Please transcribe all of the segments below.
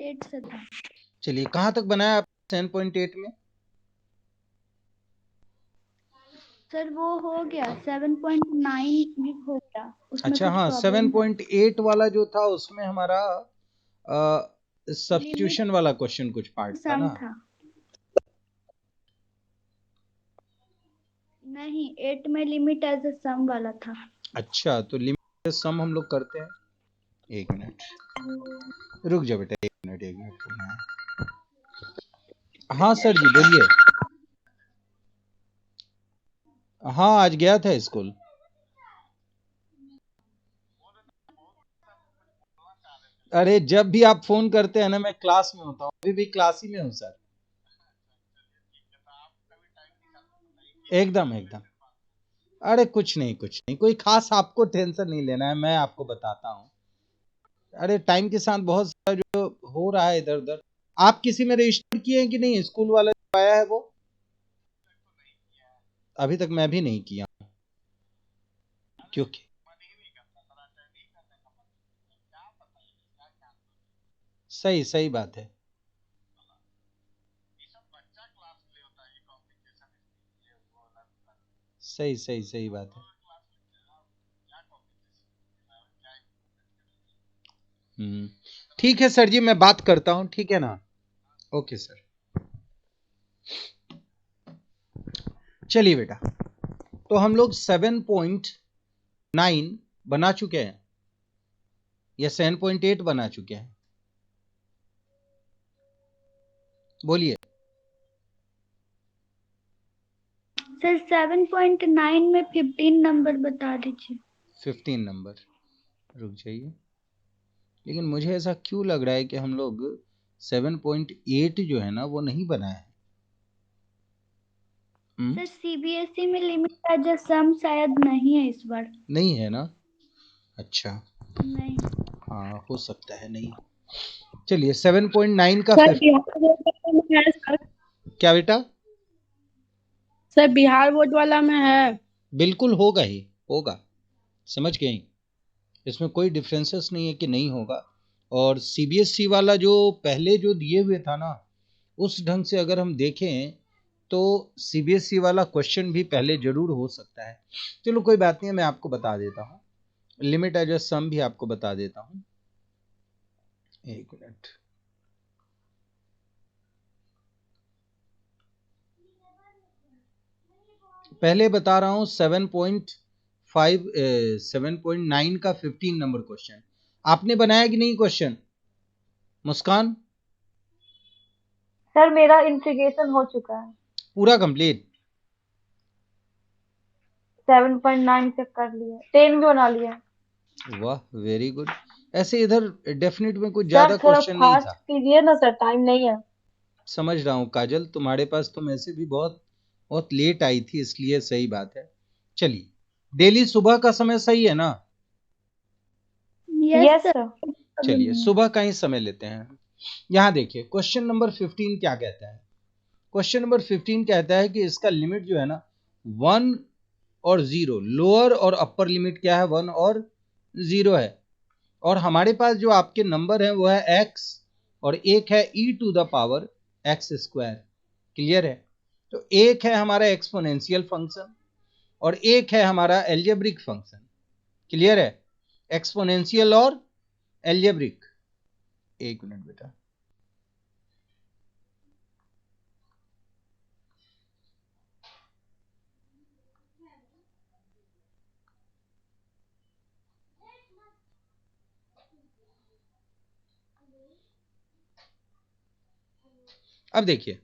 7.8 से था। चलिए, कहाँ तक बनाया आप 7.8 में? सर वो हो गया 7.9 भी हो गया, उसमें अच्छा, कुछ हाँ, प्रॉब्लम है। 7.8 वाला जो था उसमें हमारा सब्स्टिट्यूशन लिमिट वाला क्वेश्चन कुछ पार्ट था सम ना? था। नहीं, 8 में लिमिट एज अ सम वाला था। अच्छा, तो लिमिट सम हम लोग करते हैं। एक मिनट रुक जाओ बेटा, एक मिनट रुकना है। हाँ सर जी, बोलिए। हाँ, आज गया था स्कूल। अरे जब भी आप फोन करते हैं ना, मैं क्लास में होता हूँ, अभी भी क्लास ही में हूँ सर। एकदम एकदम। अरे कुछ नहीं, कोई खास आपको टेंशन नहीं लेना है, मैं आपको बताता हूँ। अरे टाइम के साथ बहुत सारा जो हो रहा है इधर उधर। आप किसी में रजिस्टर किए हैं कि नहीं? स्कूल वाला जो आया है वो अभी तक मैं भी नहीं किया हूँ, क्योंकि सही बात है। सही बात है। ठीक है सर जी, मैं बात करता हूँ, ठीक है ना? Okay sir. चलिए बेटा, तो हम लोग 7.9 बना चुके हैं या 7.8 बना चुके हैं? बोलिए। सर 7.9 में 15 नंबर बता दीजिए। 15 नंबर, रुक जाइए। लेकिन मुझे ऐसा क्यों लग रहा है कि हम लोग 7.8 जो है ना वो नहीं बनाए हैं। सर सीबीएसई में लिमिट एज अ सम शायद नहीं है इस बार। नहीं है ना? अच्छा, नहीं हाँ हो सकता है नहीं। चलिए, 7.9 का सर बिहार बोर्ड वाला में है सर। क्या बेटा? सर बिहार बोर्ड वाला में है। बिल्कुल होगा ही होगा, समझ गए? इसमें कोई डिफरेंसेस नहीं है कि नहीं होगा। और सीबीएसई वाला जो पहले जो दिए हुए था ना, उस ढंग से अगर हम देखें तो सीबीएसई वाला क्वेश्चन भी पहले जरूर हो सकता है। चलो कोई बात नहीं है, मैं आपको बता देता हूँ। लिमिट एज अ सम भी आपको बता देता हूँ, एक मिनट। पहले बता रहा हूँ 7.9 का 15 नंबर क्वेश्चन आपने बनाया कि नहीं क्वेश्चन? मुस्कान, सर मेरा इंटीग्रेशन हो चुका है, पूरा कंप्लीट? 7.9 चेक कर लिया, 10 भी बना लिया। वाह, वेरी गुड। ऐसे इधर डेफिनेट में कुछ सर ज्यादा थोड़ा क्वेश्चन नहीं फास्ट था। कीजिए ना सर, टाइम नहीं है। समझ रहा हूँ काजल, तुम्हारे पास तुम ऐसे भी बहुत बहुत लेट आई थी, इसलिए सही बात है। चलिए, डेली सुबह का समय सही है ना? Yes yes sir. सर। चलिए, सुबह का ही समय लेते हैं। यहाँ देखिए, क्वेश्चन नंबर 15 क्या कहता है? क्वेश्चन नंबर 15 कहता है कि इसका लिमिट जो है ना 1 और 0, लोअर और अपर लिमिट क्या है? 1 और 0 है। और हमारे पास जो आपके नंबर है वो है x, और एक है e to the power x square. Clear है? तो एक है हमारा एक्सपोनेंशियल फंक्शन और एक है हमारा एल्जेब्रिक फंक्शन। क्लियर है? एक्सपोनेंशियल और एल्जेब्रिक। एक मिनट बेटा, अब देखिए,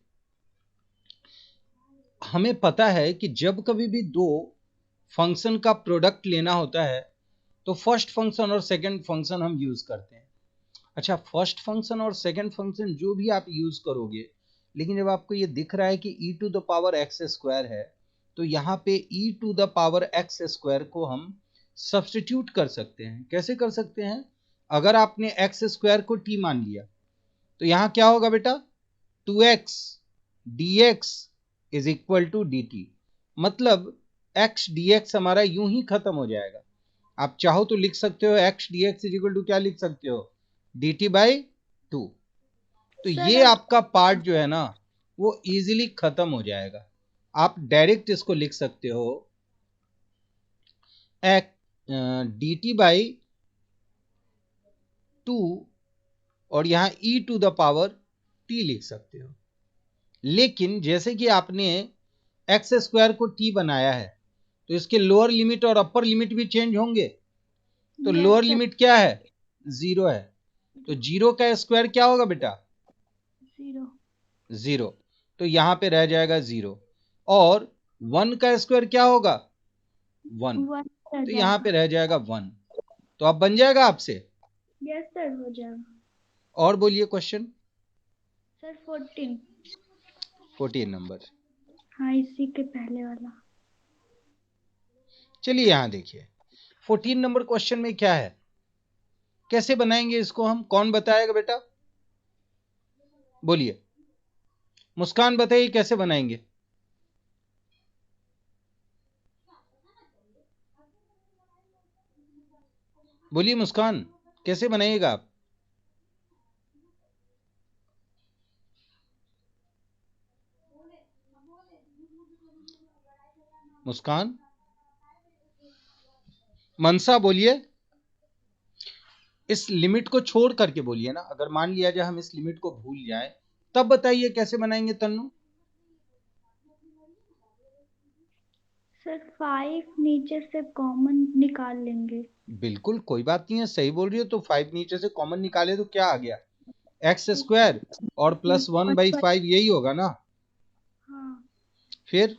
हमें पता है कि जब कभी भी दो फंक्शन का प्रोडक्ट लेना होता है तो फर्स्ट फंक्शन और सेकंड फंक्शन हम यूज करते हैं। अच्छा, फर्स्ट फंक्शन और सेकंड फंक्शन जो भी आप यूज करोगे, लेकिन जब आपको ये दिख रहा है कि e to the power x square है, तो यहाँ पे e to the power x square को हम सब्स्टिट्यूट कर सकते हैं। कैसे कर सकते हैं? अगर आपने एक्स स्क्वायर को t मान लिया तो यहाँ क्या होगा बेटा? 2x dx is equal to dt। मतलब x dx हमारा यूं ही खत्म हो जाएगा। आप चाहो तो लिख सकते हो x dx is equal to, क्या लिख सकते हो? dt by 2। तो सर, ये आपका पार्ट जो है ना वो इजीली खत्म हो जाएगा। आप डायरेक्ट इसको लिख सकते हो dt बाई 2 और यहां e to the power t लिख सकते हो। लेकिन जैसे कि आपने एक्स स्क्वायर को t बनाया है तो इसके लोअर लिमिट और अपर लिमिट भी चेंज होंगे। तो Yes, लोअर sir. लिमिट क्या है? 0 है। तो 0 का स्क्वायर क्या होगा बेटा? 0. 0। तो यहां पे रह जाएगा 0 और 1 का स्क्वायर क्या होगा? 1। 1 तो यहां पे रह जाएगा 1। तो अब बन जाएगा आपसे। यस सर, हो जाएगा। और बोलिए क्वेश्चन। सर 14। 14 नंबर। हाँ, इसी के पहले वाला। चलिए यहां देखिए 14 नंबर क्वेश्चन में क्या है, कैसे बनाएंगे इसको हम? कौन बताएगा बेटा? बोलिए, मुस्कान बताइए कैसे बनाएंगे। बोलिए मुस्कान, कैसे बनाइएगा आप? मुस्कान, मनसा बोलिए। इस लिमिट को छोड़ करके बोलिए ना। अगर मान लिया जाए हम इस लिमिट को भूल जाए तब बताइए कैसे बनाएंगे तन्नू। सर 5 नीचे से कॉमन निकाल लेंगे। बिल्कुल कोई बात नहीं है, सही बोल रही हो। तो 5 नीचे से कॉमन निकाले तो क्या आ गया? एक्स स्क्वायर और प्लस 1/5 यही होगा ना। हाँ, फिर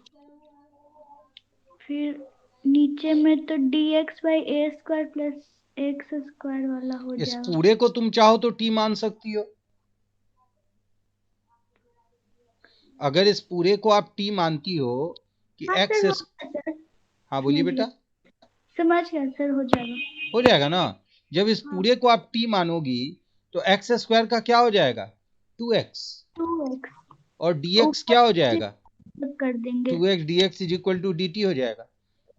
नीचे में तो dx/a² प्लस x² वाला हो इस जाएगा। पूरे को तुम चाहो तो टी मान सकती हो। अगर इस पूरे को आप टी मानती हो कि हाँ एक्स सर, हो गया सर। हाँ बोलिए बेटा। समझ गया सर, हो जाएगा। हो जाएगा ना। जब इस हाँ, पूरे को आप टी मानोगी तो एक्स स्क्वायर का क्या हो जाएगा? 2x 2x और dx क्या हो जाएगा? कर देंगे। 2x dx is equal to dt हो जाएगा।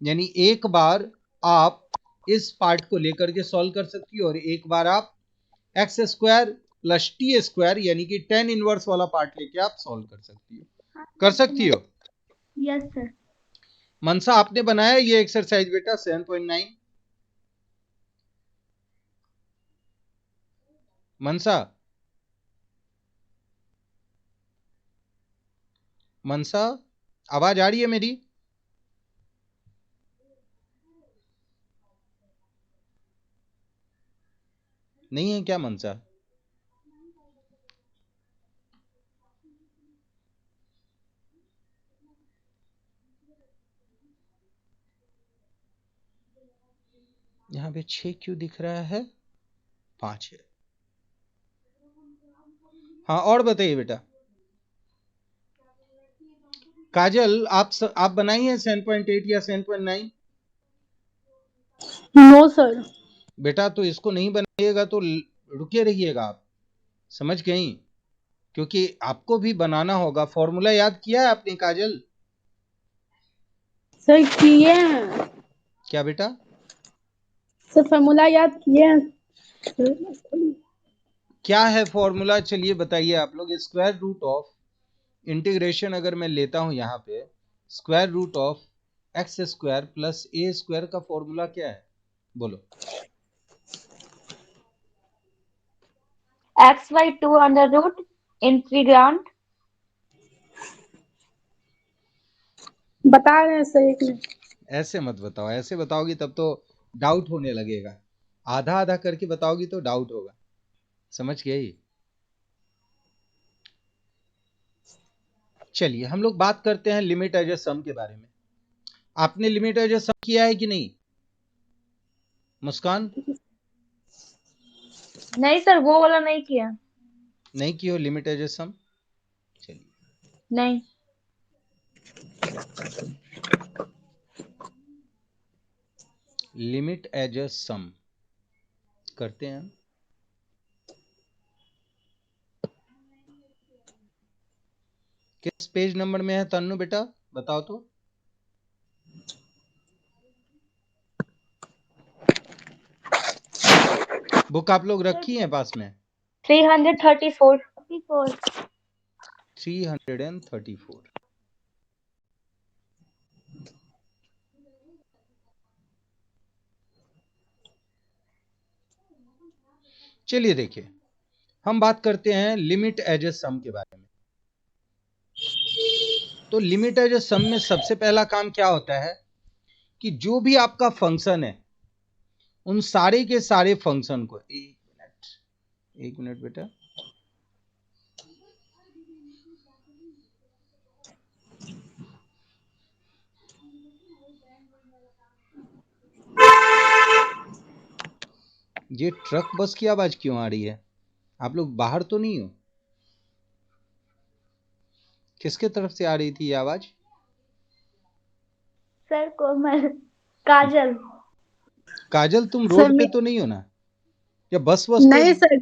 यानी एक बार आप इस पार्ट को लेकर के सॉल्व कर सकती हो और एक बार आप x square plus T square यानी कि tan इनवर्स वाला पार्ट लेके आप सॉल्व कर सकती हो। हाँ, कर सकती हो। Yes sir. मनसा, आपने बनाया ये एक्सरसाइज बेटा 7.9? मनसा, मनसा आवाज आ रही है मेरी? नहीं है क्या मनसा? यहां पे 6 क्यों दिख रहा है? 5 है। हाँ और बताइए बेटा। काजल, आप बनाई है 7.8 या 7.9? No sir. बेटा तो इसको नहीं बनाइएगा तो रुके रहिएगा आप, समझ गई? क्योंकि आपको भी बनाना होगा। फॉर्मूला याद किया है आपने काजल? सर किए हैं। क्या बेटा? सर फॉर्मूला याद किए हैं। क्या है फॉर्मूला? चलिए बताइए आप लोग। स्क्वायर रूट ऑफ इंटीग्रेशन अगर मैं लेता हूं यहाँ पे, square root of x square plus a square का फॉर्मूला क्या है? बोलो। x/2 under root integrand. बता रहे हैं सर एक मिनट। ऐसे मत बताओ, ऐसे बताओगी तब तो डाउट होने लगेगा। आधा आधा करके बताओगी तो डाउट होगा, समझ गई? चलिए हम लोग बात करते हैं लिमिट एज ए सम के बारे में। आपने लिमिट एज ए सम किया है कि नहीं मुस्कान? नहीं सर, वो वाला नहीं किया। नहीं की हो लिमिट एज ए सम? चलिए नहीं। लिमिट एज ए सम करते हैं। किस पेज नंबर में है तन्नू बेटा, बताओ तो। बुक आप लोग रखी हैं पास में? 334। 334। 334। चलिए देखिए, हम बात करते हैं लिमिट एज ए सम के बारे में। तो लिमिट एज ए सम में सबसे पहला काम क्या होता है कि जो भी आपका फंक्शन है उन सारे के सारे फंक्शन को, एक मिनट बेटा, ये ट्रक बस की आवाज क्यों आ रही है? आप लोग बाहर तो नहीं हो? किसके तरफ से आ रही थी ये आवाज? सर कोमल, काजल। काजल, तुम सर रोड पे तो नहीं हो ना? या बस तो नहीं सर,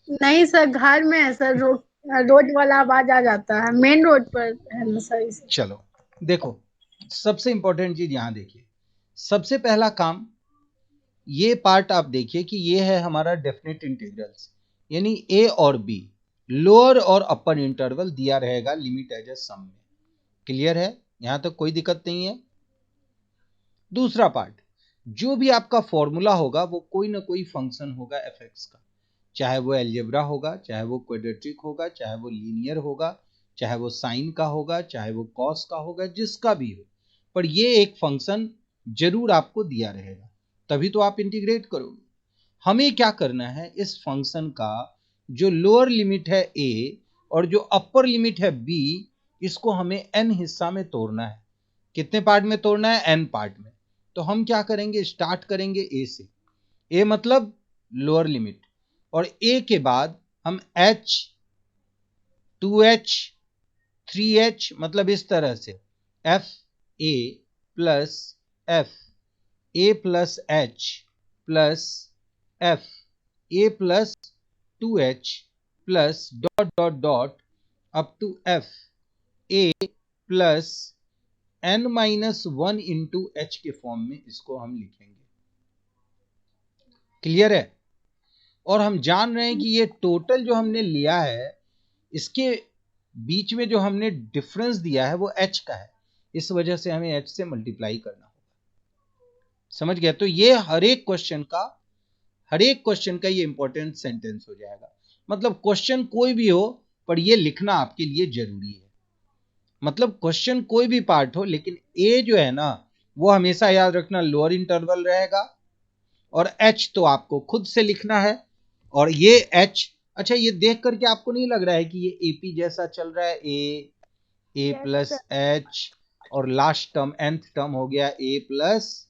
नहीं सर, घर में है सर। रोड वाला आवाज आ जाता है, मेन रोड पर है ना सर, इसे। चलो देखो, सबसे इंपॉर्टेंट चीज यहां देखिए। सबसे पहला काम, ये पार्ट आप देखिए कि ये है हमारा डेफिनेट इंटीग्रल्स, यानी ए और बी, लोअर और अपर इंटरवल दिया रहेगा लिमिट एज ए सम में। क्लियर है? यहां तक कोई दिक्कत नहीं है। दूसरा पार्ट, जो भी आपका फॉर्मूला होगा वो कोई ना कोई फंक्शन होगा एफ का, चाहे वो एल्जेब्रा होगा, चाहे वो क्वाड्रेटिक होगा, चाहे वो लीनियर होगा, चाहे वो साइन का होगा, चाहे वो कॉस का होगा, जिसका भी हो, पर ये एक फंक्शन जरूर आपको दिया रहेगा, तभी तो आप इंटीग्रेट करोगे। हमें क्या करना है, इस फंक्शन का जो लोअर लिमिट है ए और जो अपर लिमिट है बी, इसको हमें एन हिस्सा में तोड़ना है। कितने पार्ट में तोड़ना है? एन पार्ट में। तो हम क्या करेंगे, स्टार्ट करेंगे ए से। ए मतलब लोअर लिमिट, और ए के बाद हम h, 2h, 3h, मतलब इस तरह से f a plus f a plus h plus f a plus 2h plus dot dot dot up to f a plus n minus 1 into h के फॉर्म में इसको हम लिखेंगे। क्लियर है? और हम जान रहे हैं कि ये टोटल जो हमने लिया है, इसके बीच में जो हमने डिफरेंस दिया है वो h का है, इस वजह से हमें h से मल्टीप्लाई करना होगा। समझ गया? तो ये हर एक क्वेश्चन का ये इंपॉर्टेंट सेंटेंस हो जाएगा। मतलब क्वेश्चन कोई भी हो, पर ये लिखना आपके लिए जरूरी है। मतलब क्वेश्चन कोई भी पार्ट हो, लेकिन ए जो है ना, वो हमेशा याद रखना लोअर इंटरवल रहेगा, और h तो आपको खुद से लिखना है। और ये h, अच्छा ये देख करके आपको नहीं लग रहा है कि ये AP जैसा चल रहा है? a प्लस h, और लास्ट टर्म nth टर्म हो गया a plus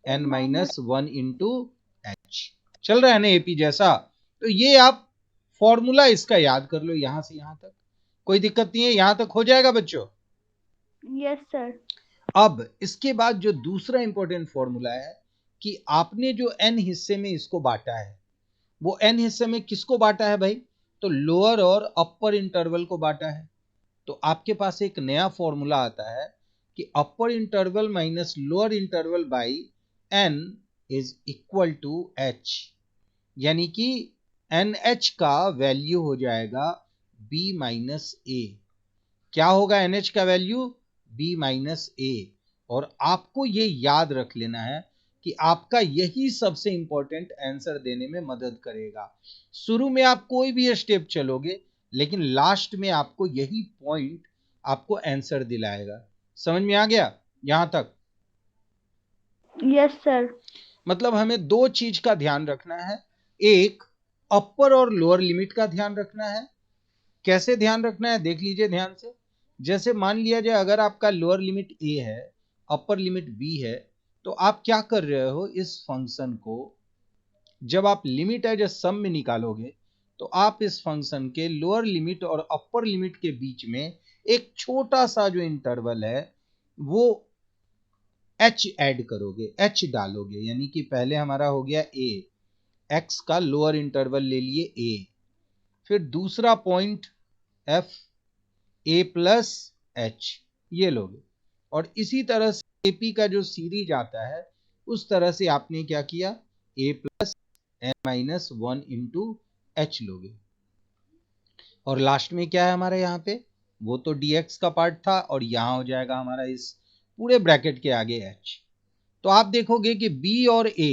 n minus 1 into h, चल रहा है ना AP जैसा? तो ये आप फॉर्मूला इसका याद कर लो यहां से यहां तक, कोई दिक्कत नहीं है, यहां तक हो जाएगा बच्चों? Yes sir. अब इसके बाद जो दूसरा इंपॉर्टेंट फॉर्मूला है कि आपने जो n हिस्से में इसको बांटा है, वो n हिस्से में किसको बांटा है भाई? तो लोअर और अपर इंटरवल को बांटा है। तो आपके पास एक नया फॉर्मूला आता है कि upper interval minus lower interval by n is equal to h, यानी कि NH का वैल्यू हो जाएगा b माइनस a। क्या होगा NH का वैल्यू? b minus a। और आपको ये याद रख लेना है कि आपका यही सबसे इंपॉर्टेंट आंसर देने में मदद करेगा। शुरू में आप कोई भी स्टेप चलोगे, लेकिन लास्ट में आपको यही पॉइंट आपको आंसर दिलाएगा। समझ में आ गया यहां तक? Yes sir. मतलब हमें दो चीज का ध्यान रखना है, एक अपर और लोअर लिमिट का ध्यान रखना है। कैसे ध्यान रखना है देख लीजिए ध्यान से। जैसे मान लिया जाए अगर आपका लोअर लिमिट a है, अपर लिमिट b है, तो आप क्या कर रहे हो, इस फंक्शन को जब आप लिमिट एज ए सम में निकालोगे, तो आप इस फंक्शन के लोअर लिमिट और अपर लिमिट के बीच में एक छोटा सा जो इंटरवल है वो h ऐड करोगे, h डालोगे, यानी कि पहले हमारा हो गया a, x का लोअर इंटरवल ले लिए a, फिर दूसरा point f a plus h, ये लोगे, और इसी तरह से AP का जो सीरीज आता है उस तरह से आपने क्या किया, a plus n minus 1 into h लोगे। और लास्ट में क्या है हमारे यहाँ पे, वो तो dx का पार्ट था और यहाँ हो जाएगा हमारा इस पूरे ब्रैकेट के आगे h। तो आप देखोगे कि b और a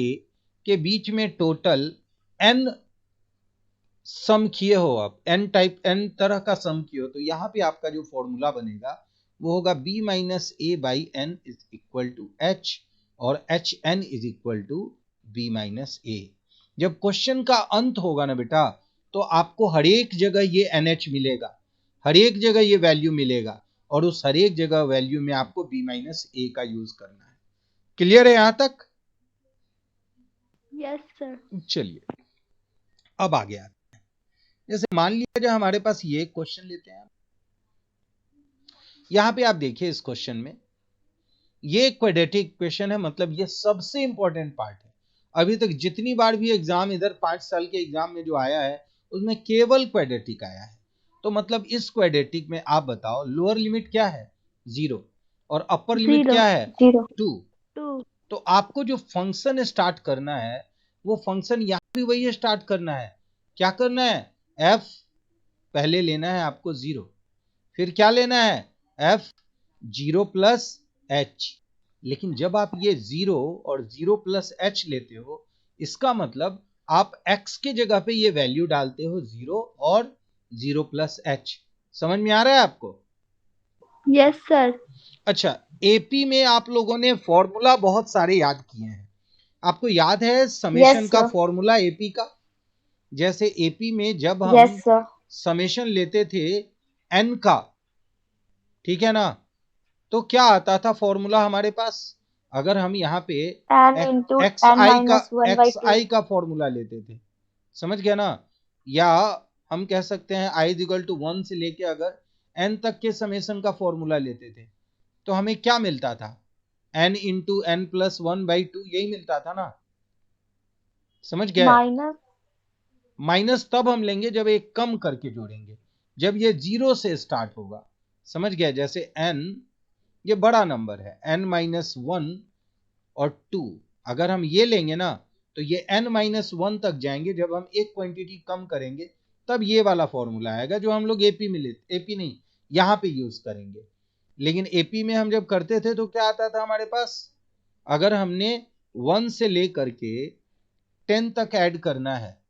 के बीच में टोटल n सम किए हो, आप n तरह का सम किए हो, तो यहाँ पे आपका जो फॉर्मूला बनेगा वो होगा b minus a by n is equal to h, और h n is equal to b minus a. जब क्वेश्चन का अंत होगा ना बेटा, तो आपको हर एक जगह ये NH मिलेगा, हर एक जगह ये वैल्यू मिलेगा, और उस हर एक जगह वैल्यू में आपको b माइनस ए का यूज करना है। क्लियर है यहां तक? Yes sir. चलिए अब आगे आते हैं। जैसे मान लिया जाए हमारे पास ये क्वेश्चन लेते हैं, यहां पे आप देखिए इस क्वेश्चन में ये क्वाड्रेटिक इक्वेशन है, मतलब ये सबसे इंपॉर्टेंट पार्ट है। अभी तक जितनी बार भी एग्जाम इधर 5 साल के एग्जाम में जो आया है उसमें केवल क्वाड्रेटिक आया है। तो मतलब इस क्वाड्रेटिक में आप बताओ लोअर लिमिट क्या है 0 और अपर लिमिट क्या है 0 2। 2 तो आपको जो फंक्शन स्टार्ट करना है वो फंक्शन यहां भी वही स्टार्ट करना है। क्या करना है, f पहले लेना है आपको 0, फिर क्या लेना है f 0 प्लस h। लेकिन जब आप ये 0 और 0 प्लस h लेते हो, इसका मतलब आप x के जगह पे ये वैल्यू डालते हो 0 और 0 प्लस h। समझ में आ रहा है आपको? Yes sir. अच्छा, एपी में आप लोगों ने फॉर्मूला बहुत सारे याद किए हैं। आपको याद है समेशन यस का सर। फॉर्मूला एपी का? जैसे एपी में जब यस हम सर। समेशन लेते थे एन का, ठीक है ना, तो क्या आता था फॉर्मूला हमारे पास? अगर हम यहाँ पे n इंटू एक्स n आई का माइनस 1/2 फॉर्मूला लेते थे, समझ गया ना, या हम कह सकते हैं आई इक्वल टू 1 से लेके अगर n तक के समेशन का फॉर्मूला लेते थे, तो हमें क्या मिलता था, n इंटू एन प्लस 1/2 यही मिलता था ना। समझ गए? माइनस माइनस तब हम लेंगे जब एक कम करके जोड़ेंगे, जब ये 0 से स्टार्ट होगा। समझ गया? जैसे n ये बड़ा नंबर है, n माइनस 1 और 2, अगर हम ये लेंगे ना तो ये n माइनस 1 तक जाएंगे। जब हम एक क्वांटिटी कम करेंगे तब ये वाला फॉर्मूला आएगा जो हम लोग एपी में लेते, एपी नहीं यहां पे यूज करेंगे। लेकिन एपी में हम जब करते थे तो क्या आता था हमारे पास, अगर हमने 1 से लेकर के 10 तक ऐड करना है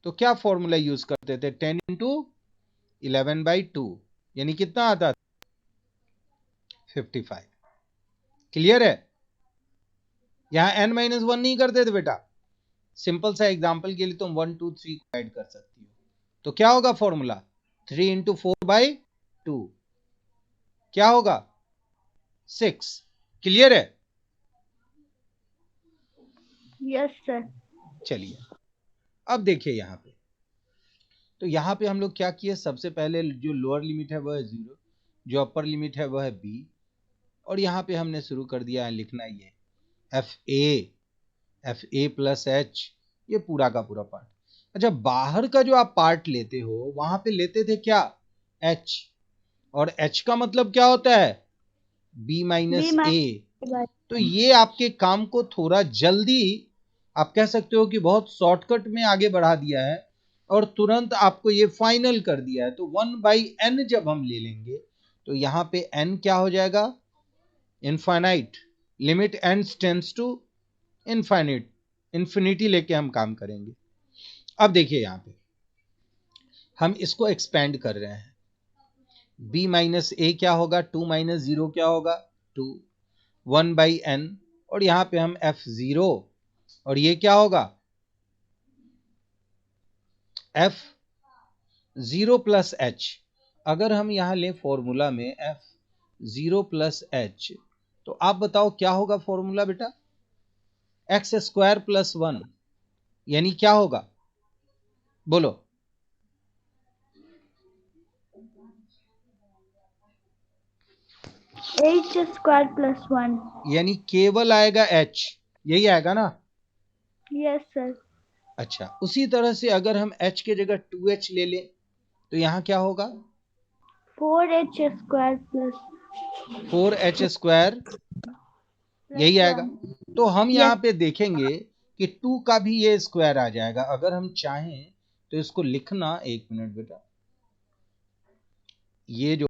तो क्या फॉर्मूला यूज करते थे, 10 इंटू 11/2, यानी कितना आता था 55। क्लियर है? यहां n माइनस 1 नहीं करते थे बेटा, सिंपल सा एग्जांपल के लिए तुम 1 2 3 को ऐड कर सकती हो। तो क्या होगा फॉर्मूला, 3 इंटू 4/2 क्या होगा 6। क्लियर है? Yes sir. चलिए अब देखिए यहां पे, तो यहां पे हम लोग क्या किए, सबसे पहले जो लोअर लिमिट है वह है 0, जो अपर लिमिट है वह है b, और यहां पे हमने शुरू कर दिया है लिखना ये एफ ए प्लस एच, ये पूरा का पूरा पार्ट। अच्छा, बाहर का जो आप पार्ट लेते हो वहां पे लेते थे क्या एच, और एच का मतलब क्या होता है बी माइनस ए। तो ये आपके काम को थोड़ा जल्दी, आप कह सकते हो कि बहुत शॉर्टकट में आगे बढ़ा दिया है और तुरंत आपको ये फाइनल कर दिया है। तो 1/n जब हम ले लेंगे तो यहां पे n क्या हो जाएगा, infinite, limit n tends to infinite, infinity लेके हम काम करेंगे। अब देखिए यहां पे हम इसको एक्सपेंड कर रहे हैं, b माइनस ए क्या होगा, 2 माइनस 0 क्या होगा 2, 1/n, और यहां पे हम f0, और ये क्या होगा f0 प्लस h। अगर हम यहां लें फॉर्मूला में f0 प्लस h, तो आप बताओ क्या होगा फॉर्मूला बेटा, एक्स स्क्वायर प्लस 1, यानी क्या होगा बोलो, एच स्क्वायर प्लस 1। यानी केवल आएगा h, यही आएगा ना। Yes sir. अच्छा, उसी तरह से अगर हम h के जगह 2h ले लें तो यहां क्या होगा 4h square plus 4h square, यही आएगा। तो हम यहाँ पे देखेंगे कि 2 का भी ये स्क्वायर आ जाएगा। अगर हम चाहें तो इसको लिखना, 1 मिनट बेटा, ये जो